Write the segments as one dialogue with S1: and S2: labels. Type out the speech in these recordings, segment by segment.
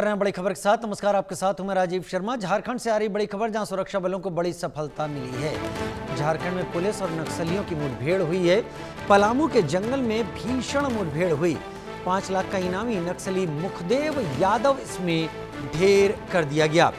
S1: कर रहे हैं बड़ी खबर के साथ। नमस्कार, आपके साथ हूं मैं राजीव शर्मा। झारखंड से आ रही बड़ी खबर, जहां सुरक्षा बलों को बड़ी सफलता मिली है। झारखंड में पुलिस और नक्सलियों की मुठभेड़ हुई है। पलामू के जंगल में भीषण मुठभेड़ हुई। 5 लाख का इनामी नक्सली मुखदेव यादव इसमें ढेर कर दिया गया।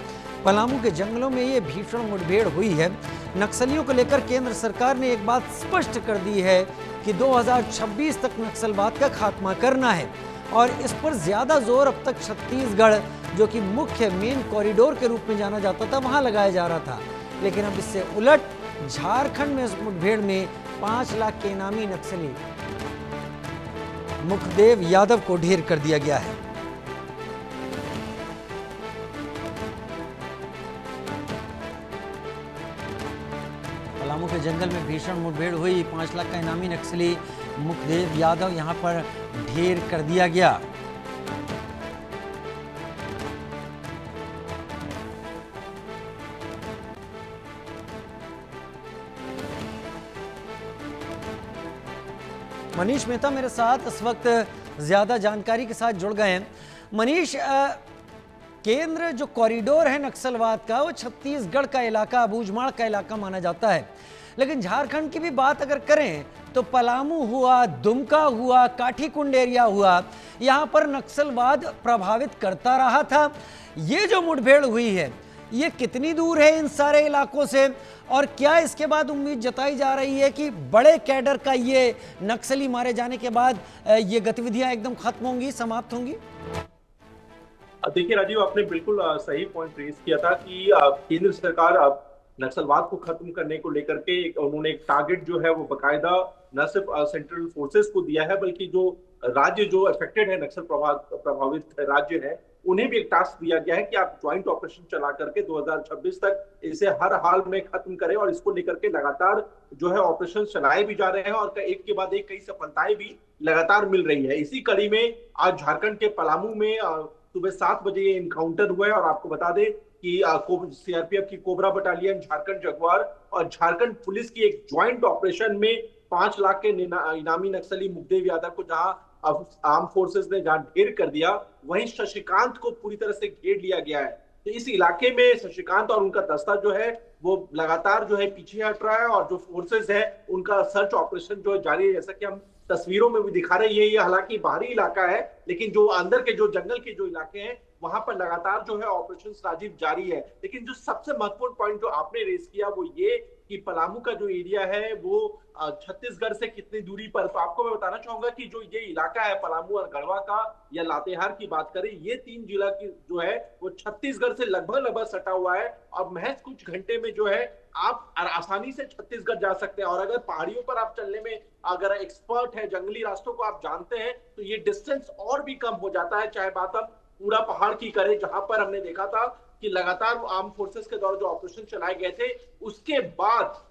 S1: पलामू के जंगलों में ये भीषण मुठभेड़ हुई है। नक्सलियों को लेकर केंद्र सरकार ने एक बात स्पष्ट कर दी है कि 2026 तक नक्सलवाद का खात्मा करना है, और इस पर ज्यादा जोर अब तक छत्तीसगढ़, जो कि मुख्य मेन कॉरिडोर के रूप में जाना जाता था, वहां लगाया जा रहा था। लेकिन अब इससे उलट झारखंड में इस मुठभेड़ में 5 लाख के इनामी नक्सली मुखदेव यादव को ढेर कर दिया गया है। पलामू के जंगल में भीषण मुठभेड़ हुई। 5 लाख का इनामी नक्सली मुखदेव यादव यहां पर ढेर कर दिया गया। मनीष मेहता मेरे साथ इस वक्त ज्यादा जानकारी के साथ जुड़ गए हैं। मनीष, केंद्र जो कॉरिडोर है नक्सलवाद का, वो छत्तीसगढ़ का इलाका, बूझमाड़ का इलाका माना जाता है। लेकिन झारखंड की भी बात अगर करें तो पलामू हुआ, दुमका हुआ, काठीकुंड एरिया हुआ, यहां पर नक्सलवाद प्रभावित करता रहा था। ये जो मुठभेड़ हुई है, ये कितनी दूर है इन सारे इलाकों से, और क्या इसके बाद उम्मीद जताई जा रही है कि बड़े कैडर का ये नक्सली मारे जाने के बाद ये गतिविधियां एकदम खत्म होंगी, समाप्त होंगी?
S2: देखिए राजीव, आपने बिल्कुल सही पॉइंट रेज किया था कि केंद्र सरकार अब नक्सलवाद को खत्म करने को लेकर के उन्होंने एक टारगेट जो है वो बकायदा न सिर्फ सेंट्रल फोर्सेस को दिया है, बल्कि जो राज्य जो अफेक्टेड है, नक्सल प्रभावित राज्य है, उन्हें भी एक टास्क दिया गया है कि आप ज्वाइंट ऑपरेशन चला करके 2026 तक इसे हर हाल में खत्म करें। और इसको लेकर के लगातार जो है ऑपरेशन चलाए भी जा रहे हैं और एक के बाद एक कई सफलताएं भी लगातार मिल रही है। इसी कड़ी में आज झारखंड के पलामू में सुबह 7 बजे ये इनकाउंटर हुआ है। और आपको बता दें कि सीआरपीएफ की कोबरा बटालियन, झारखंड जगुआर और झारखंड पुलिस की एक ज्वाइंट ऑपरेशन में 5 लाख के इनामी नक्सली मुखदेव यादव को जहां आर्म फोर्सेस ने जहां ढेर कर दिया, वहीं शशिकांत को पूरी तरह से घेर लिया गया है। तो इस इलाके में शशिकांत और उनका दस्ता जो है वो लगातार जो है पीछे हट रहा है, और जो फोर्सेस है उनका सर्च ऑपरेशन जो है जारी है। जैसा कि हम तस्वीरों में भी दिखा रहे हैं, ये हालांकि बाहरी इलाका है, लेकिन जो अंदर के जो जंगल के जो इलाके हैं वहां पर लगातार जो है ऑपरेशन राजीव जारी है। लेकिन जो सबसे महत्वपूर्ण पॉइंट जो आपने रेज किया वो ये कि पलामू का जो एरिया है वो छत्तीसगढ़ से कितनी दूरी पर। तो आपको मैं बताना चाहूंगा कि जो ये इलाका है पलामू और गढ़वा का या लातेहार की बात करें, ये 3 जिला की जो है वो छत्तीसगढ़ से लगभग सटा हुआ है। और महज कुछ घंटे में जो है आप आसानी से छत्तीसगढ़ जा सकते हैं। और अगर पहाड़ियों पर आप चलने में अगर एक्सपर्ट है, जंगली रास्तों को आप जानते हैं, तो ये डिस्टेंस और भी कम हो जाता है। चाहे बात हम पूरा पहाड़ की करें, जहां पर हमने देखा था कि लगातार आर्म फोर्सेस के द्वारा जो ऑपरेशन चलाए गए थे, उसके बाद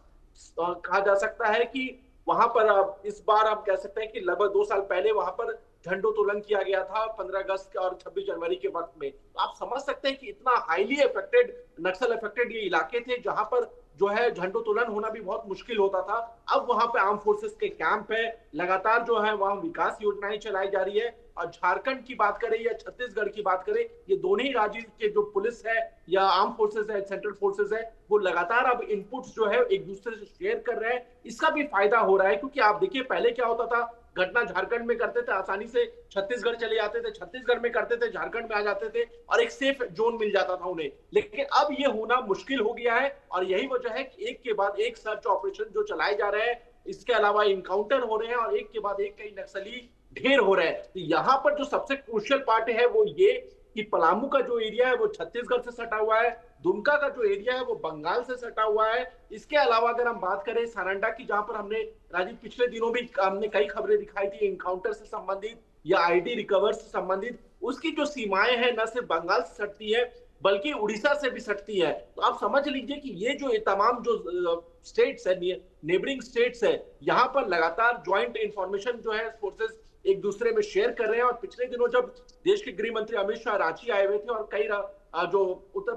S2: कहा जा सकता है कि वहां पर इस बार आप कह सकते हैं कि लगभग 2 साल पहले वहां पर झंडोत्तोलन किया गया था 15 अगस्त और 26 जनवरी के वक्त में। तो आप समझ सकते हैं कि इतना हाईली अफेक्टेड, नक्सल अफेक्टेड ये इलाके थे, जहां पर जो है झंडोत्तोलन होना भी बहुत मुश्किल होता था। अब वहां पे आर्म फोर्सेस के कैंप है, लगातार जो है वहां विकास योजनाएं चलाई जा रही है। और झारखंड की बात करें या छत्तीसगढ़ की बात करें, ये दोनों ही राज्य के जो पुलिस है या आर्म फोर्सेस है, सेंट्रल फोर्सेस है, वो लगातार अब इनपुट्स जो है एक दूसरे से शेयर कर रहे हैं। इसका भी फायदा हो रहा है, क्योंकि आप देखिए पहले क्या होता था, घटना झारखंड में करते थे, आसानी से छत्तीसगढ़ चले जाते थे, छत्तीसगढ़ में करते थे, झारखंड में आ जाते थे और एक सेफ जोन मिल जाता था उन्हें। लेकिन अब ये होना मुश्किल हो गया है, और यही वजह है कि एक के बाद एक सर्च ऑपरेशन जो चलाए जा रहे हैं, इसके अलावा इनकाउंटर हो रहे हैं और एक के बाद एक कई नक्सली ढेर हो रहे हैं। तो यहाँ पर जो सबसे क्रूशियल पार्ट है वो ये कि पलामू का जो एरिया है वो छत्तीसगढ़ से सटा हुआ है, दुमका का जो एरिया है वो बंगाल से सटा हुआ है। इसके अलावा अगर हम बात करें सारंडा की, जहां पर हमने राजीव पिछले दिनों भी हमने कई खबरें दिखाई थी इनकाउंटर से संबंधित या आईडी रिकवर से संबंधित, उसकी जो सीमाएं हैं न सिर्फ बंगाल से सटती है बल्कि उड़ीसा से भी सटती है। तो आप समझ लीजिए कि ये जो तमाम जो स्टेट्स है, नेबरिंग स्टेट्स है, यहाँ पर लगातार ज्वाइंट इंफॉर्मेशन जो है फोर्सेस एक दूसरे में शेयर कर रहे हैं। और पिछले दिनों जब देश के गृह मंत्री अमित शाह रांची आए हुए थे और कई जो उत्तर